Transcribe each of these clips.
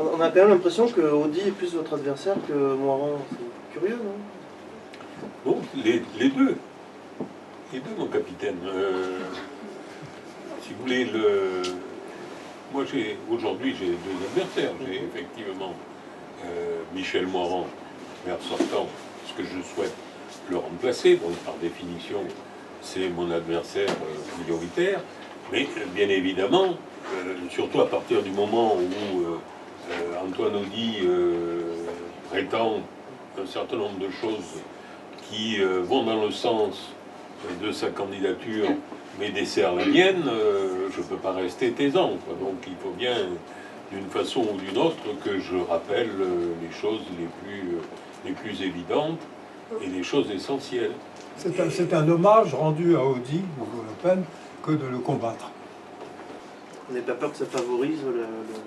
On a quand même l'impression que Audy est plus votre adversaire que Moirand. C'est curieux, non? Bon, les deux. Les deux, mon capitaine. Si vous voulez, moi, aujourd'hui, j'ai deux adversaires. J'ai effectivement Michel Moirand, maire sortant, ce que je souhaite le remplacer. Donc, par définition, c'est mon adversaire prioritaire. Mais, bien évidemment, surtout à partir du moment où Antoine Audy prétend un certain nombre de choses qui vont dans le sens de sa candidature, mais dessert la mienne, je ne peux pas rester taisant, quoi. Donc il faut bien, d'une façon ou d'une autre, que je rappelle les choses les plus évidentes et les choses essentielles. C'est un hommage rendu à Audy ou Le Pen que de le combattre. Vous n'avez pas peur que ça favorise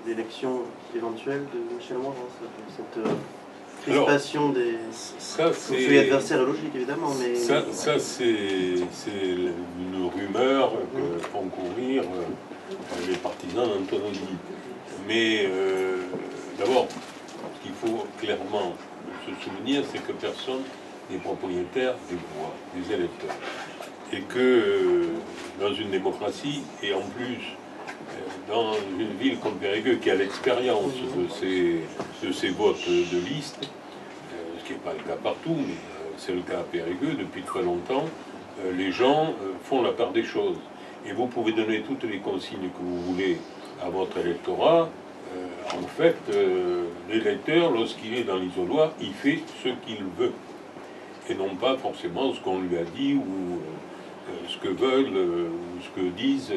l'élection éventuelle de Michel Moirand, cette crispation des... Ça, c'est l'adversaire logique, évidemment, mais... Ça c'est une rumeur que font courir les partisans d'Antoine Audy. Mais d'abord, ce qu'il faut clairement se souvenir, c'est que personne n'est propriétaire des voix, des électeurs. Et que dans une démocratie, et en plus dans une ville comme Périgueux qui a l'expérience de ces votes de liste, ce qui n'est pas le cas partout, mais c'est le cas à Périgueux depuis très longtemps, les gens font la part des choses. Et vous pouvez donner toutes les consignes que vous voulez à votre électorat. En fait, l'électeur, lorsqu'il est dans l'isoloir, il fait ce qu'il veut. Et non pas forcément ce qu'on lui a dit ou ce que veulent ou ce que disent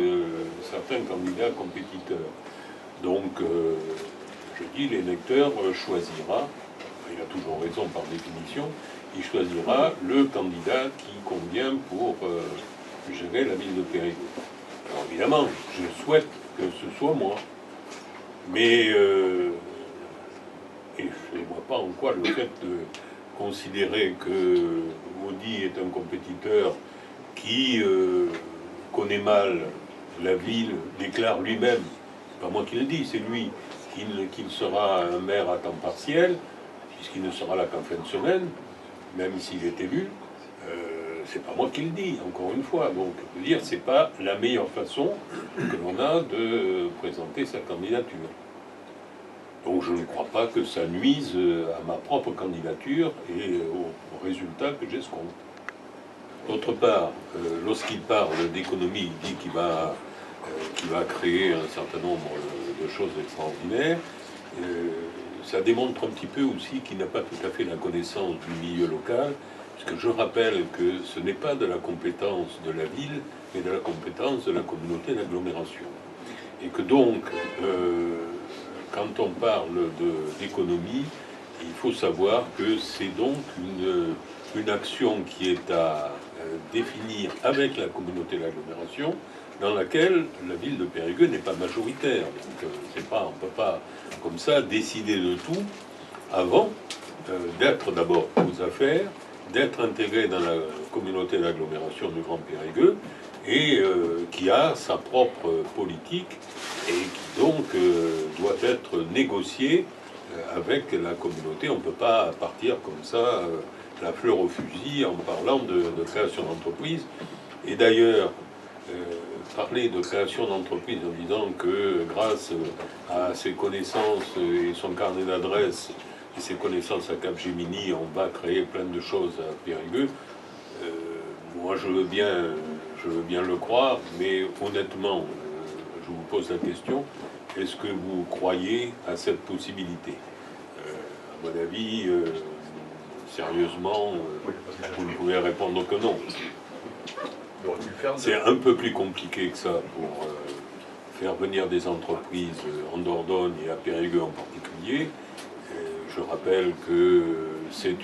certains candidats compétiteurs. Donc, je dis, l'électeur choisira, il a toujours raison par définition, il choisira le candidat qui convient pour gérer la ville de Périgueux. Alors évidemment, je souhaite que ce soit moi, mais et je ne vois pas en quoi le fait de considérer que Audy est un compétiteur qui connaît mal la ville, déclare lui-même, c'est pas moi qui le dis, c'est lui, qu'il sera un maire à temps partiel, puisqu'il ne sera là qu'en fin de semaine, même s'il est élu, c'est pas moi qui le dis, encore une fois. Donc, je veux dire, c'est pas la meilleure façon que l'on a de présenter sa candidature. Donc, je ne crois pas que ça nuise à ma propre candidature et au résultat que j'escompte. D'autre part, lorsqu'il parle d'économie, il dit qu'il va créer un certain nombre de choses extraordinaires. Ça démontre un petit peu aussi qu'il n'a pas tout à fait la connaissance du milieu local, puisque je rappelle que ce n'est pas de la compétence de la ville, mais de la compétence de la communauté d'agglomération. Et que donc, quand on parle d'économie, il faut savoir que c'est donc une action qui est à définir avec la communauté d'agglomération, dans laquelle la ville de Périgueux n'est pas majoritaire. Donc on ne peut pas comme ça décider de tout avant d'être d'abord aux affaires, d'être intégré dans la communauté d'agglomération du Grand Périgueux, et qui a sa propre politique et qui donc doit être négociée avec la communauté. On ne peut pas partir comme ça, la fleur au fusil, en parlant de création d'entreprise. Et d'ailleurs, parler de création d'entreprise en disant que grâce à ses connaissances et son carnet d'adresses et ses connaissances à Capgemini, on va créer plein de choses à Périgueux, moi je veux bien le croire, mais honnêtement, je vous pose la question, est-ce que vous croyez à cette possibilité? À mon avis, sérieusement, vous ne pouvez répondre que non. C'est un peu plus compliqué que ça pour faire venir des entreprises en Dordogne et à Périgueux en particulier. Je rappelle que c'est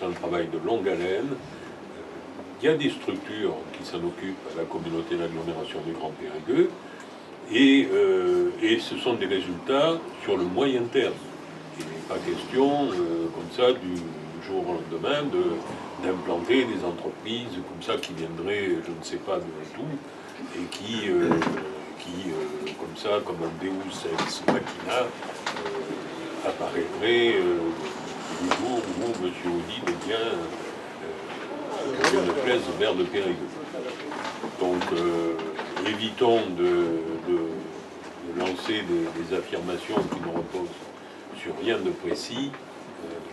un travail de longue haleine. Il y a des structures qui s'en occupent à la communauté d'agglomération du Grand Périgueux et ce sont des résultats sur le moyen terme. Il n'est pas question comme ça du jour au lendemain d'implanter des entreprises comme ça qui viendraient, je ne sais pas de tout, et qui comme ça, comme un Deus ex machina, apparaîtrait le jour où M. Audy devient une place maire de Périgueux. Donc évitons de lancer des affirmations qui ne reposent sur rien de précis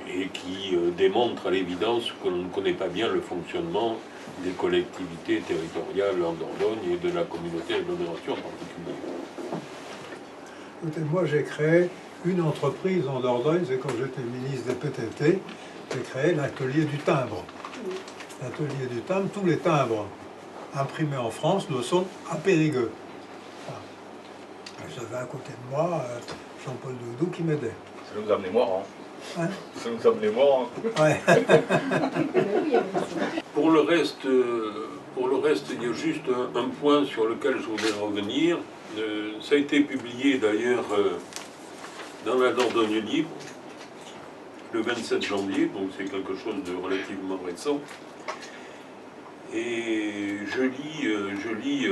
et qui démontrent à l'évidence que l'on ne connaît pas bien le fonctionnement des collectivités territoriales en Dordogne et de la communauté d'agglomération en particulier. Écoutez, moi j'ai créé une entreprise en Dordogne, c'est quand j'étais ministre des PTT, j'ai créé l'atelier du timbre. L'atelier du timbre, tous les timbres imprimés en France le sont à Périgueux. J'avais à côté de moi Jean-Paul Doudou qui m'aidait. Ça nous a amené mort, Hein? Ça nous a amené mort. Ouais. Pour le reste, il y a juste un point sur lequel je voudrais revenir. Ça a été publié d'ailleurs dans la Dordogne Libre le 27 janvier, donc c'est quelque chose de relativement récent. Et je lis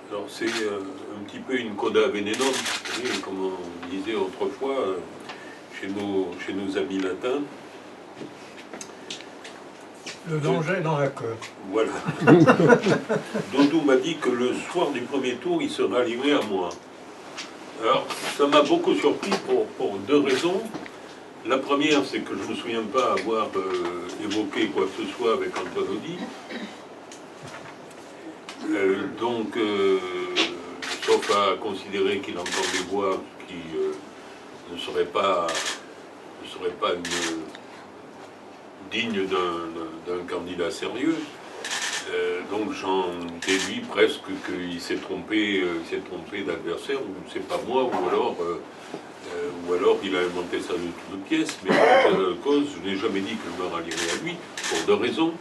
alors c'est un petit peu une coda venenum, comme on disait autrefois chez nos amis latins. Le danger dans la queue. Voilà. Doudou m'a dit que le soir du premier tour, il se ralliait à moi. Alors, ça m'a beaucoup surpris pour deux raisons. La première, c'est que je ne me souviens pas avoir évoqué quoi que ce soit avec Antoine Audy. Donc, sauf à considérer qu'il entend des voix qui ne seraient pas digne d'un candidat sérieux. Donc j'en déduis presque qu'il s'est trompé d'adversaire, ou c'est pas moi, ou alors il a inventé ça de toutes pièces, mais pour toute cause, je n'ai jamais dit que je me rallierais à lui, pour deux raisons.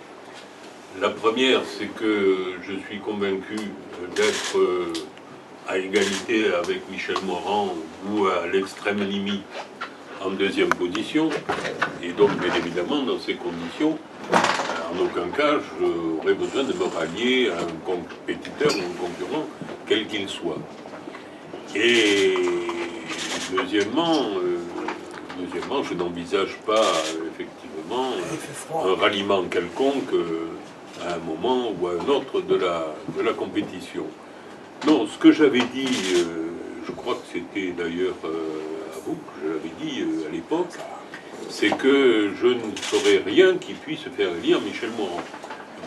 La première, c'est que je suis convaincu d'être à égalité avec Michel Morand, ou à l'extrême limite en deuxième position, et donc bien évidemment dans ces conditions, en aucun cas j'aurais besoin de me rallier à un compétiteur ou un concurrent, quel qu'il soit. Et deuxièmement, je n'envisage pas effectivement un ralliement quelconque à un moment ou à un autre de la compétition. Non, ce que j'avais dit, je crois que c'était d'ailleurs à vous que je l'avais dit à l'époque, c'est que je ne ferais rien qui puisse faire élire Michel Morand.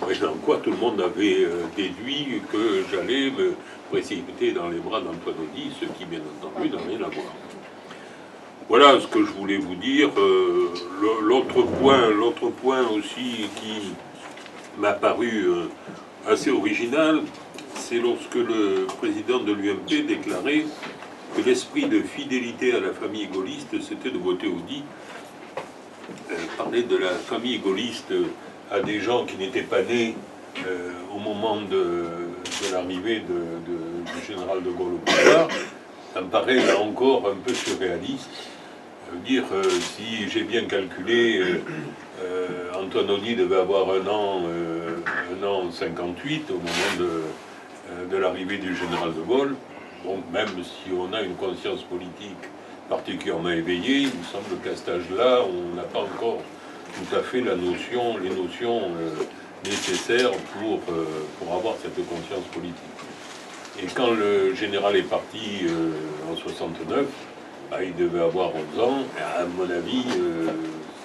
En quoi tout le monde avait déduit que j'allais me précipiter dans les bras d'Antoine Audy, ce qui bien entendu n'a rien à voir. Voilà ce que je voulais vous dire. L'autre point aussi qui m'a paru assez original, c'est lorsque le président de l'UMP déclarait que l'esprit de fidélité à la famille gaulliste, c'était de voter Audy. Parler de la famille gaulliste à des gens qui n'étaient pas nés au moment de l'arrivée du général de Gaulle au pouvoir, ça me paraît là encore un peu surréaliste. Dire, si j'ai bien calculé, Antoine Audy devait avoir un an 58 au moment de l'arrivée du général de Gaulle. Donc même si on a une conscience politique particulièrement éveillée, il me semble qu'à cet âge-là, on n'a pas encore tout à fait les notions nécessaires pour avoir cette conscience politique. Et quand le général est parti en 69, il devait avoir 11 ans, et à mon avis,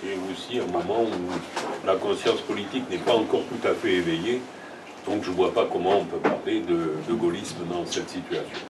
c'est aussi un moment où la conscience politique n'est pas encore tout à fait éveillée, donc je ne vois pas comment on peut parler de gaullisme dans cette situation.